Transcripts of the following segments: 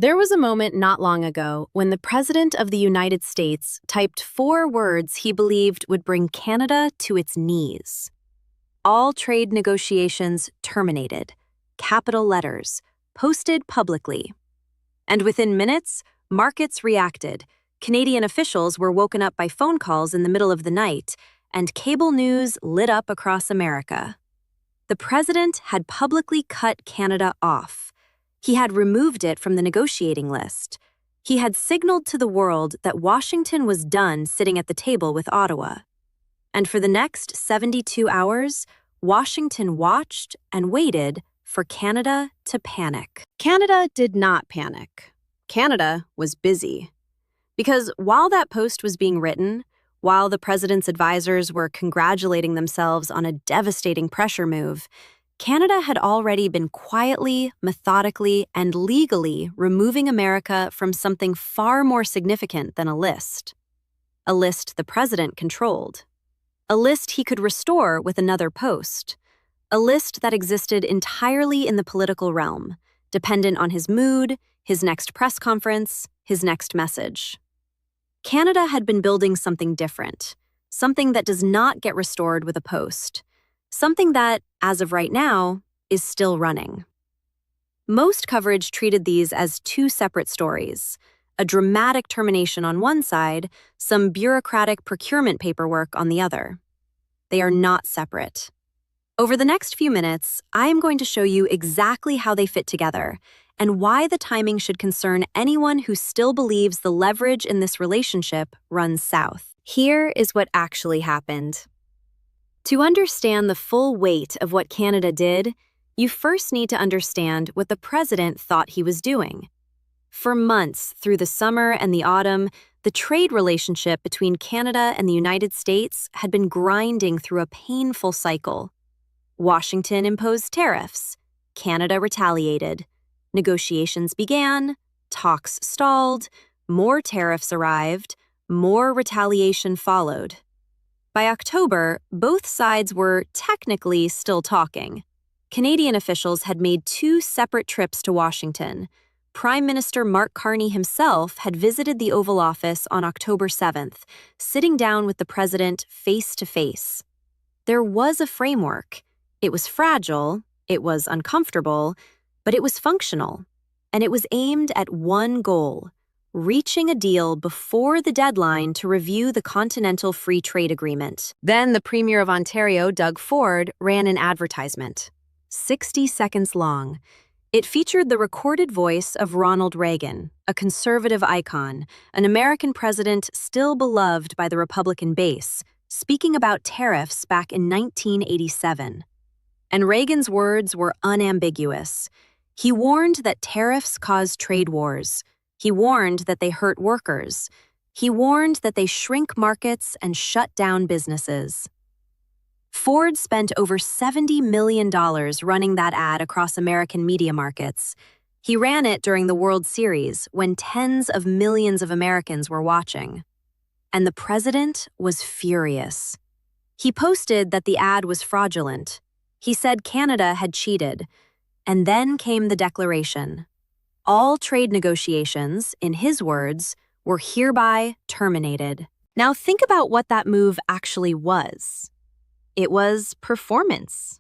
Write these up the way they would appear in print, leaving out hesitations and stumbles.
There was a moment not long ago when the President of the United States typed 4 words he believed would bring Canada to its knees. All trade negotiations terminated, capital letters, posted publicly. And within minutes, markets reacted. Canadian officials were woken up by phone calls in the middle of the night, and cable news lit up across America. The President had publicly cut Canada off. He had removed it from the negotiating list. He had signaled to the world that Washington was done sitting at the table with Ottawa. And for the next 72 hours, Washington watched and waited for Canada to panic. Canada did not panic. Canada was busy. Because while that post was being written, while the President's advisors were congratulating themselves on a devastating pressure move, Canada had already been quietly, methodically, and legally removing America from something far more significant than a list. A list the President controlled. A list he could restore with another post. A list that existed entirely in the political realm, dependent on his mood, his next press conference, his next message. Canada had been building something different, something that does not get restored with a post. Something that, as of right now, is still running. Most coverage treated these as 2 separate stories, a dramatic termination on one side, some bureaucratic procurement paperwork on the other. They are not separate. Over the next few minutes, I am going to show you exactly how they fit together and why the timing should concern anyone who still believes the leverage in this relationship runs south. Here is what actually happened. To understand the full weight of what Canada did, you first need to understand what the President thought he was doing. For months through the summer and the autumn, the trade relationship between Canada and the United States had been grinding through a painful cycle. Washington imposed tariffs. Canada retaliated. Negotiations began. Talks stalled. More tariffs arrived. More retaliation followed. By October, both sides were technically still talking. Canadian officials had made 2 separate trips to Washington. Prime Minister Mark Carney himself had visited the Oval Office on October 7th, sitting down with the President face to face. There was a framework. It was fragile, it was uncomfortable, but it was functional. And it was aimed at one goal: reaching a deal before the deadline to review the Continental Free Trade Agreement. Then the Premier of Ontario, Doug Ford, ran an advertisement. 60 seconds long. It featured the recorded voice of Ronald Reagan, a conservative icon, an American president still beloved by the Republican base, speaking about tariffs back in 1987. And Reagan's words were unambiguous. He warned that tariffs cause trade wars. He warned that they hurt workers. He warned that they shrink markets and shut down businesses. Ford spent over $70 million running that ad across American media markets. He ran it during the World Series when tens of millions of Americans were watching. And the President was furious. He posted that the ad was fraudulent. He said Canada had cheated. And then came the declaration. All trade negotiations, in his words, were hereby terminated. Now think about what that move actually was. It was performance.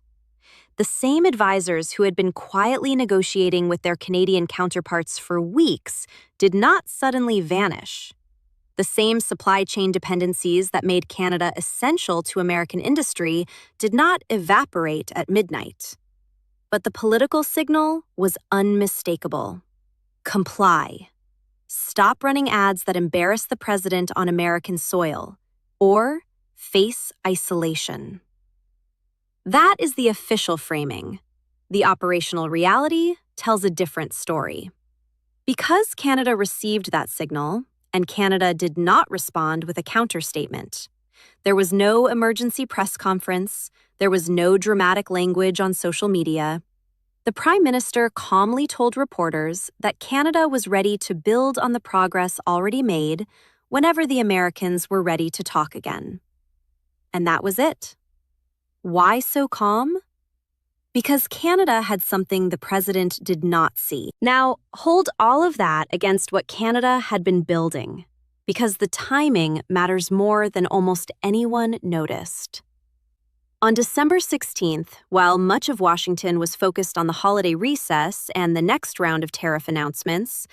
The same advisors who had been quietly negotiating with their Canadian counterparts for weeks did not suddenly vanish. The same supply chain dependencies that made Canada essential to American industry did not evaporate at midnight. But the political signal was unmistakable. Comply. Stop running ads that embarrass the President on American soil, or face isolation. That is the official framing. The operational reality tells a different story. Because Canada received that signal, and Canada did not respond with a counterstatement. There was no emergency press conference. There was no dramatic language on social media. The Prime Minister calmly told reporters that Canada was ready to build on the progress already made whenever the Americans were ready to talk again. And that was it. Why so calm? Because Canada had something the president did not see. Now, hold all of that against what Canada had been building, because the timing matters more than almost anyone noticed. On December 16th, while much of Washington was focused on the holiday recess and the next round of tariff announcements,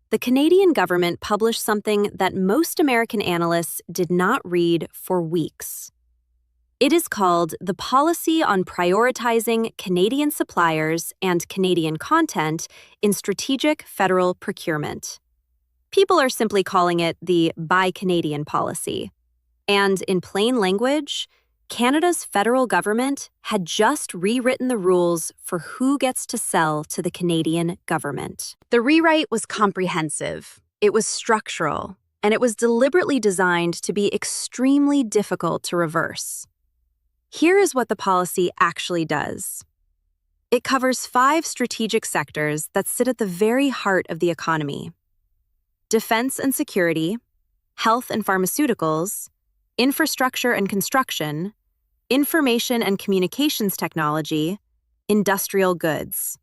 the Canadian government published something that most American analysts did not read for weeks. It is called the Policy on Prioritizing Canadian Suppliers and Canadian Content in Strategic Federal Procurement. People are simply calling it the Buy Canadian policy. And in plain language, Canada's federal government had just rewritten the rules for who gets to sell to the Canadian government. The rewrite was comprehensive, it was structural, and it was deliberately designed to be extremely difficult to reverse. Here is what the policy actually does. It covers 5 strategic sectors that sit at the very heart of the economy: defense and security, health and pharmaceuticals, infrastructure and construction, information and communications technology, industrial goods.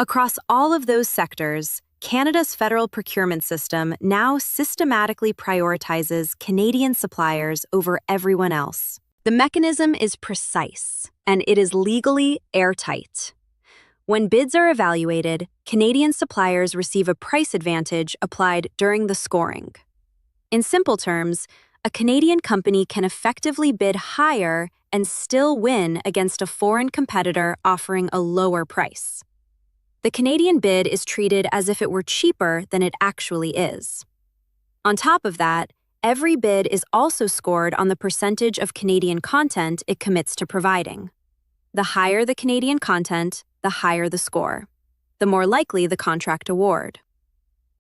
Across all of those sectors, Canada's federal procurement system now systematically prioritizes Canadian suppliers over everyone else. The mechanism is precise, and it is legally airtight. When bids are evaluated, Canadian suppliers receive a price advantage applied during the scoring. In simple terms, a Canadian company can effectively bid higher and still win against a foreign competitor offering a lower price. The Canadian bid is treated as if it were cheaper than it actually is. On top of that, every bid is also scored on the percentage of Canadian content it commits to providing. The higher the Canadian content, the higher the score, the more likely the contract award.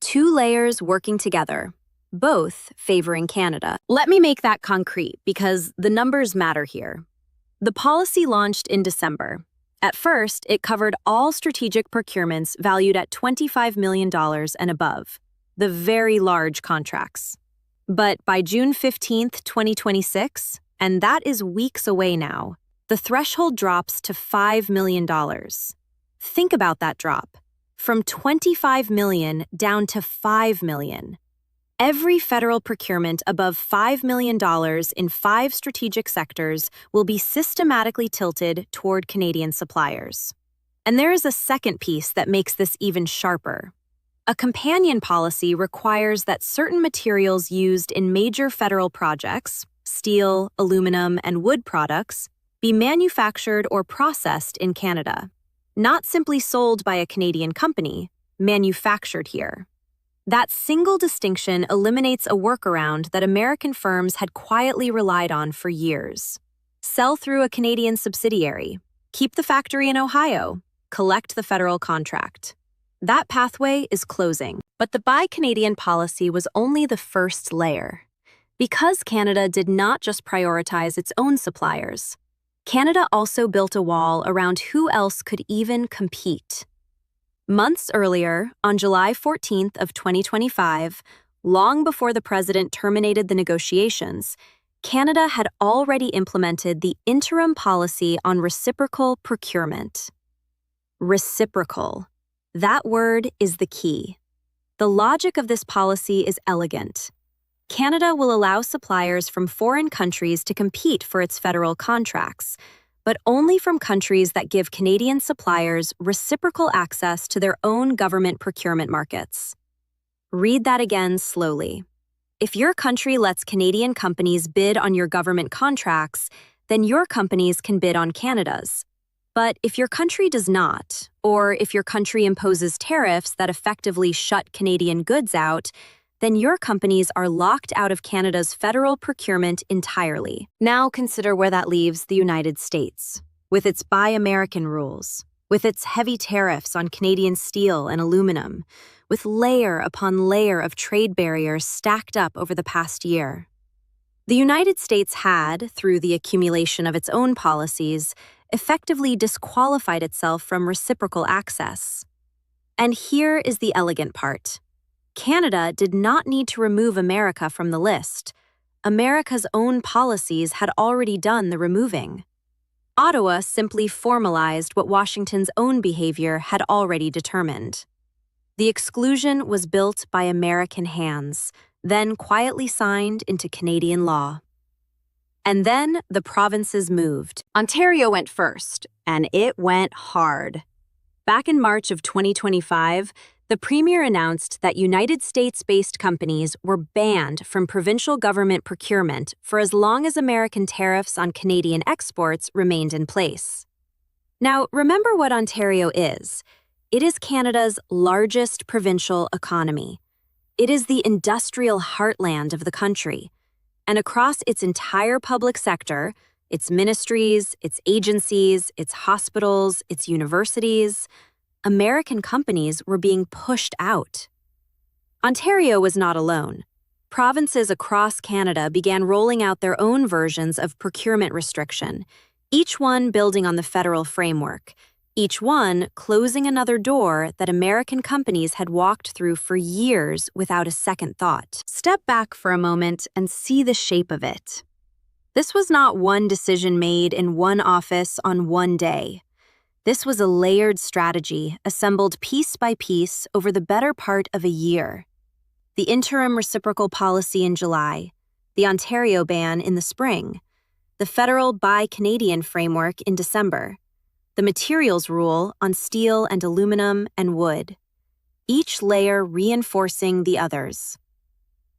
2 layers working together, both favoring Canada. Let me make that concrete because the numbers matter here. The policy launched in December. At first, it covered all strategic procurements valued at $25 million and above, the very large contracts. But by June 15, 2026, and that is weeks away now, the threshold drops to $5 million. Think about that drop. From $25 million down to $5 million. Every federal procurement above $5 million in 5 strategic sectors will be systematically tilted toward Canadian suppliers. And there is a second piece that makes this even sharper. A companion policy requires that certain materials used in major federal projects, steel, aluminum, and wood products, be manufactured or processed in Canada. Not simply sold by a Canadian company, manufactured here. That single distinction eliminates a workaround that American firms had quietly relied on for years. Sell through a Canadian subsidiary, keep the factory in Ohio, collect the federal contract. That pathway is closing. But the Buy Canadian policy was only the first layer. Because Canada did not just prioritize its own suppliers, Canada also built a wall around who else could even compete. Months earlier, on July 14th of 2025, long before the president terminated the negotiations, Canada had already implemented the interim policy on reciprocal procurement. Reciprocal. That word is the key. The logic of this policy is elegant. Canada will allow suppliers from foreign countries to compete for its federal contracts, but only from countries that give Canadian suppliers reciprocal access to their own government procurement markets. Read that again slowly. If your country lets Canadian companies bid on your government contracts, then your companies can bid on Canada's. But if your country does not, or if your country imposes tariffs that effectively shut Canadian goods out, then your companies are locked out of Canada's federal procurement entirely. Now consider where that leaves the United States, with its Buy American rules, with its heavy tariffs on Canadian steel and aluminum, with layer upon layer of trade barriers stacked up over the past year. The United States had, through the accumulation of its own policies, effectively disqualified itself from reciprocal access. And here is the elegant part. Canada did not need to remove America from the list. America's own policies had already done the removing. Ottawa simply formalized what Washington's own behavior had already determined. The exclusion was built by American hands, then quietly signed into Canadian law. And then the provinces moved. Ontario went first, and it went hard. Back in March of 2025, the Premier announced that United States-based companies were banned from provincial government procurement for as long as American tariffs on Canadian exports remained in place. Now, remember what Ontario is. It is Canada's largest provincial economy. It is the industrial heartland of the country. And across its entire public sector, its ministries, its agencies, its hospitals, its universities, American companies were being pushed out. Ontario was not alone. Provinces across Canada began rolling out their own versions of procurement restriction, each one building on the federal framework, each one closing another door that American companies had walked through for years without a second thought. Step back for a moment and see the shape of it. This was not one decision made in one office on one day. This was a layered strategy assembled piece by piece over the better part of a year. The interim reciprocal policy in July, the Ontario ban in the spring, the federal Buy Canadian framework in December, the materials rule on steel and aluminum and wood, each layer reinforcing the others.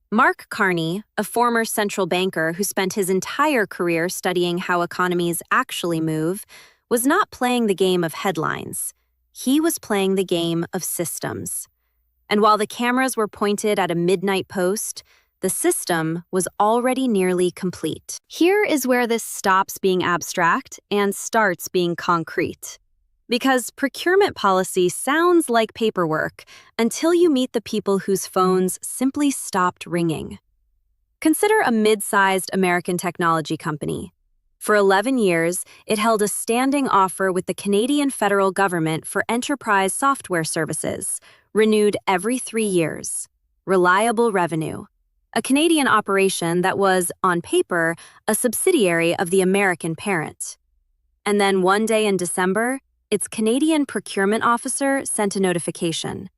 Mark Carney, a former central banker who spent his entire career studying how economies actually move, was not playing the game of headlines. He was playing the game of systems. And while the cameras were pointed at a midnight post, the system was already nearly complete. Here is where this stops being abstract and starts being concrete. Because procurement policy sounds like paperwork until you meet the people whose phones simply stopped ringing. Consider a mid-sized American technology company. For 11 years, it held a standing offer with the Canadian federal government for enterprise software services, renewed every 3 years. Reliable revenue. A Canadian operation that was, on paper, a subsidiary of the American parent. And then one day in December, its Canadian procurement officer sent a notification.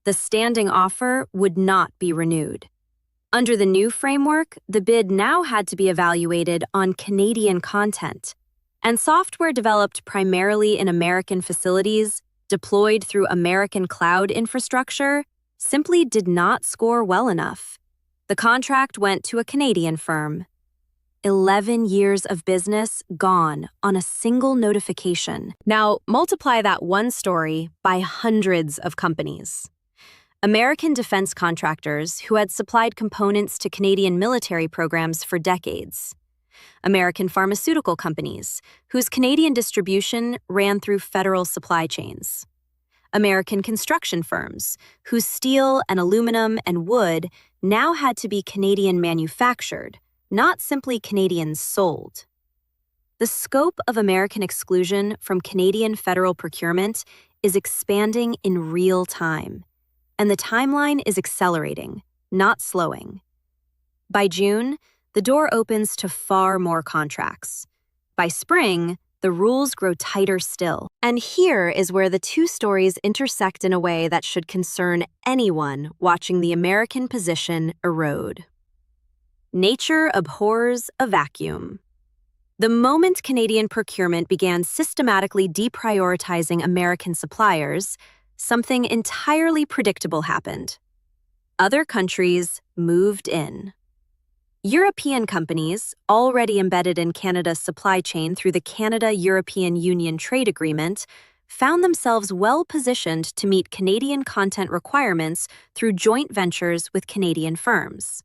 The standing offer would not be renewed. Under the new framework, the bid now had to be evaluated on Canadian content, and software developed primarily in American facilities, deployed through American cloud infrastructure, simply did not score well enough. The contract went to a Canadian firm. 11 years of business gone on a single notification. Now, multiply that one story by hundreds of companies. American defense contractors who had supplied components to Canadian military programs for decades. American pharmaceutical companies whose Canadian distribution ran through federal supply chains. American construction firms whose steel and aluminum and wood now had to be Canadian manufactured, not simply Canadian sold. The scope of American exclusion from Canadian federal procurement is expanding in real time. And the timeline is accelerating, not slowing. By June, the door opens to far more contracts. By spring, the rules grow tighter still. And here is where the two stories intersect in a way that should concern anyone watching the American position erode. Nature abhors a vacuum. The moment Canadian procurement began systematically deprioritizing American suppliers, something entirely predictable happened. Other countries moved in. European companies, already embedded in Canada's supply chain through the Canada-European Union trade agreement, found themselves well-positioned to meet Canadian content requirements through joint ventures with Canadian firms.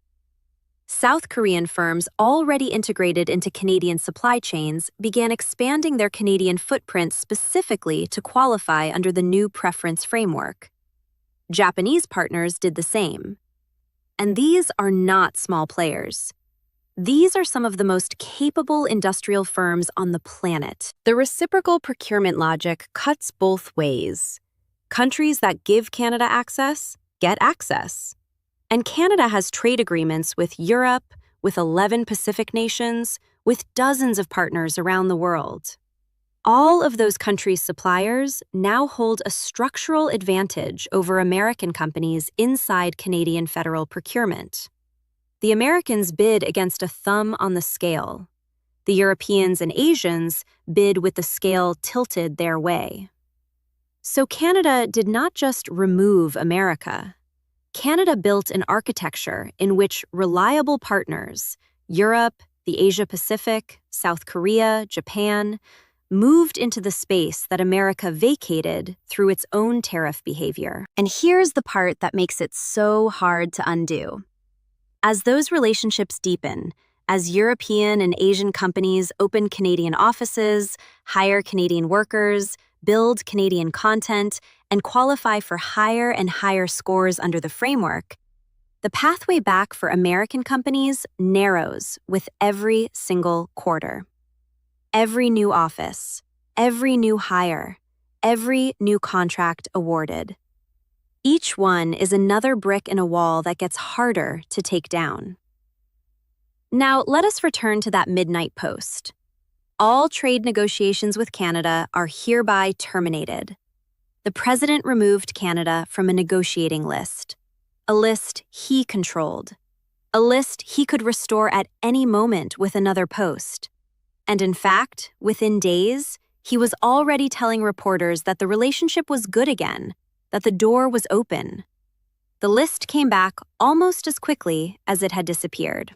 South Korean firms already integrated into Canadian supply chains began expanding their Canadian footprint specifically to qualify under the new preference framework. Japanese partners did the same. And these are not small players. These are some of the most capable industrial firms on the planet. The reciprocal procurement logic cuts both ways. Countries that give Canada access get access. And Canada has trade agreements with Europe, with 11 Pacific nations, with dozens of partners around the world. All of those countries' suppliers now hold a structural advantage over American companies inside Canadian federal procurement. The Americans bid against a thumb on the scale. The Europeans and Asians bid with the scale tilted their way. So Canada did not just remove America. Canada built an architecture in which reliable partners, Europe, the Asia-Pacific, South Korea, Japan, moved into the space that America vacated through its own tariff behavior. And here's the part that makes it so hard to undo. As those relationships deepen, as European and Asian companies open Canadian offices, hire Canadian workers, build Canadian content, and qualify for higher and higher scores under the framework, the pathway back for American companies narrows with every single quarter. Every new office, every new hire, every new contract awarded. Each one is another brick in a wall that gets harder to take down. Now, let us return to that midnight post. All trade negotiations with Canada are hereby terminated. The President removed Canada from a negotiating list, a list he controlled, a list he could restore at any moment with another post. And in fact, within days, he was already telling reporters that the relationship was good again, that the door was open. The list came back almost as quickly as it had disappeared.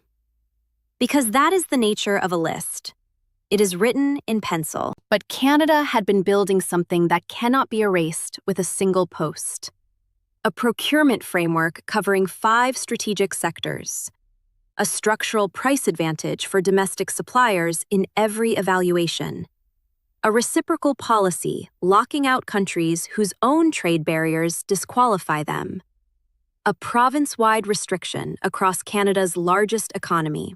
Because that is the nature of a list. It is written in pencil. But Canada had been building something that cannot be erased with a single post. A procurement framework covering 5 strategic sectors. A structural price advantage for domestic suppliers in every evaluation. A reciprocal policy locking out countries whose own trade barriers disqualify them. A province-wide restriction across Canada's largest economy.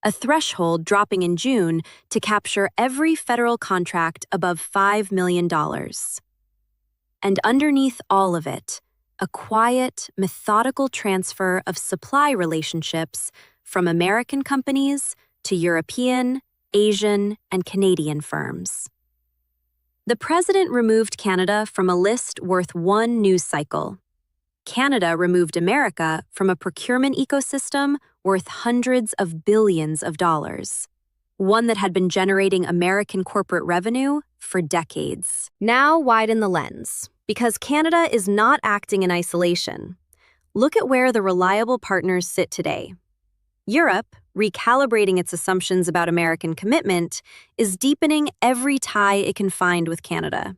A threshold dropping in June to capture every federal contract above $5 million. And underneath all of it, a quiet, methodical transfer of supply relationships from American companies to European, Asian, and Canadian firms. The President removed Canada from a list worth one news cycle. Canada removed America from a procurement ecosystem worth hundreds of billions of dollars, one that had been generating American corporate revenue for decades. Now widen the lens. Because Canada is not acting in isolation. Look at where the reliable partners sit today. Europe, recalibrating its assumptions about American commitment, is deepening every tie it can find with Canada.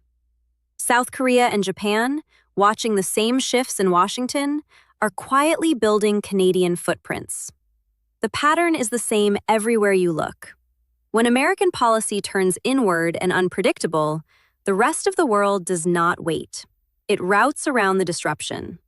South Korea and Japan, watching the same shifts in Washington, are quietly building Canadian footprints. The pattern is the same everywhere you look. When American policy turns inward and unpredictable, the rest of the world does not wait. It routes around the disruption.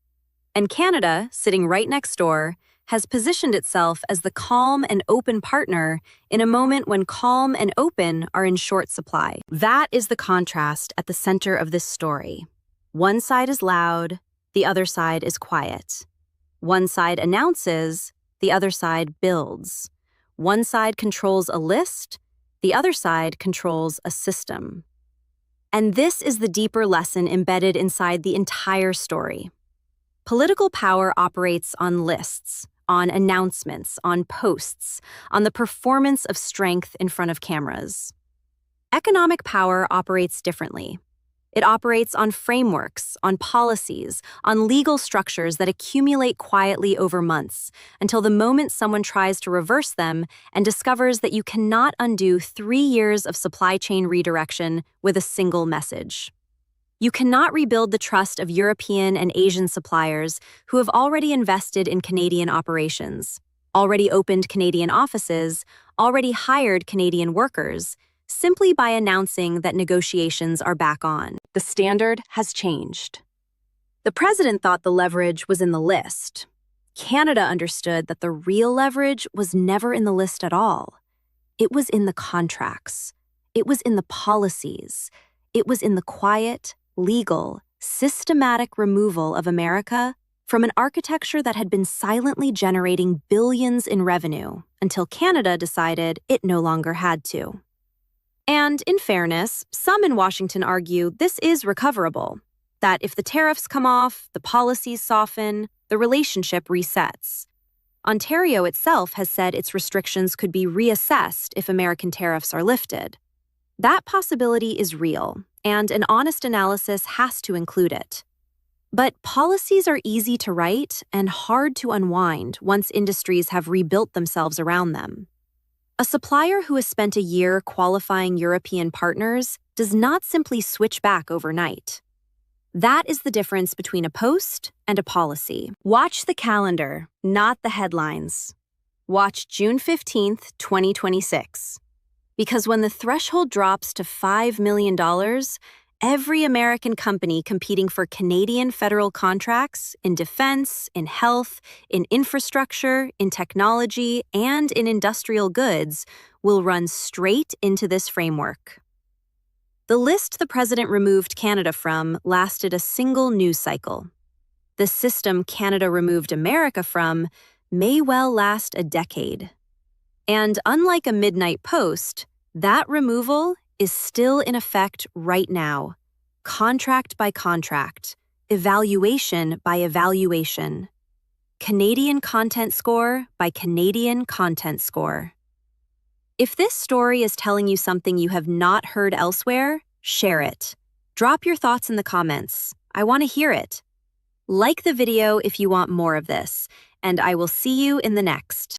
And Canada, sitting right next door, has positioned itself as the calm and open partner in a moment when calm and open are in short supply. That is the contrast at the center of this story. One side is loud, the other side is quiet. One side announces, the other side builds. One side controls a list, the other side controls a system. And this is the deeper lesson embedded inside the entire story. Political power operates on lists, on announcements, on posts, on the performance of strength in front of cameras. Economic power operates differently. It operates on frameworks, on policies, on legal structures that accumulate quietly over months until the moment someone tries to reverse them and discovers that you cannot undo 3 years of supply chain redirection with a single message. You cannot rebuild the trust of European and Asian suppliers who have already invested in Canadian operations, already opened Canadian offices, already hired Canadian workers, simply by announcing that negotiations are back on. The standard has changed. The President thought the leverage was in the list. Canada understood that the real leverage was never in the list at all. It was in the contracts. It was in the policies. It was in the quiet, legal, systematic removal of America from an architecture that had been silently generating billions in revenue until Canada decided it no longer had to. And in fairness, some in Washington argue this is recoverable, that if the tariffs come off, the policies soften, the relationship resets. Ontario itself has said its restrictions could be reassessed if American tariffs are lifted. That possibility is real, and an honest analysis has to include it. But policies are easy to write and hard to unwind once industries have rebuilt themselves around them. A supplier who has spent a year qualifying European partners does not simply switch back overnight. That is the difference between a post and a policy. Watch the calendar, not the headlines. Watch June 15th, 2026. Because when the threshold drops to $5 million, every American company competing for Canadian federal contracts in defense, in health, in infrastructure, in technology, and in industrial goods will run straight into this framework. The list the president removed Canada from lasted a single news cycle. The system Canada removed America from may well last a decade. And unlike a midnight post, that removal is still in effect right now, contract by contract, evaluation by evaluation, Canadian content score by Canadian content score. If this story is telling you something you have not heard elsewhere, share it. Drop your thoughts in the comments. I want to hear it. Like the video if you want more of this, and I will see you in the next.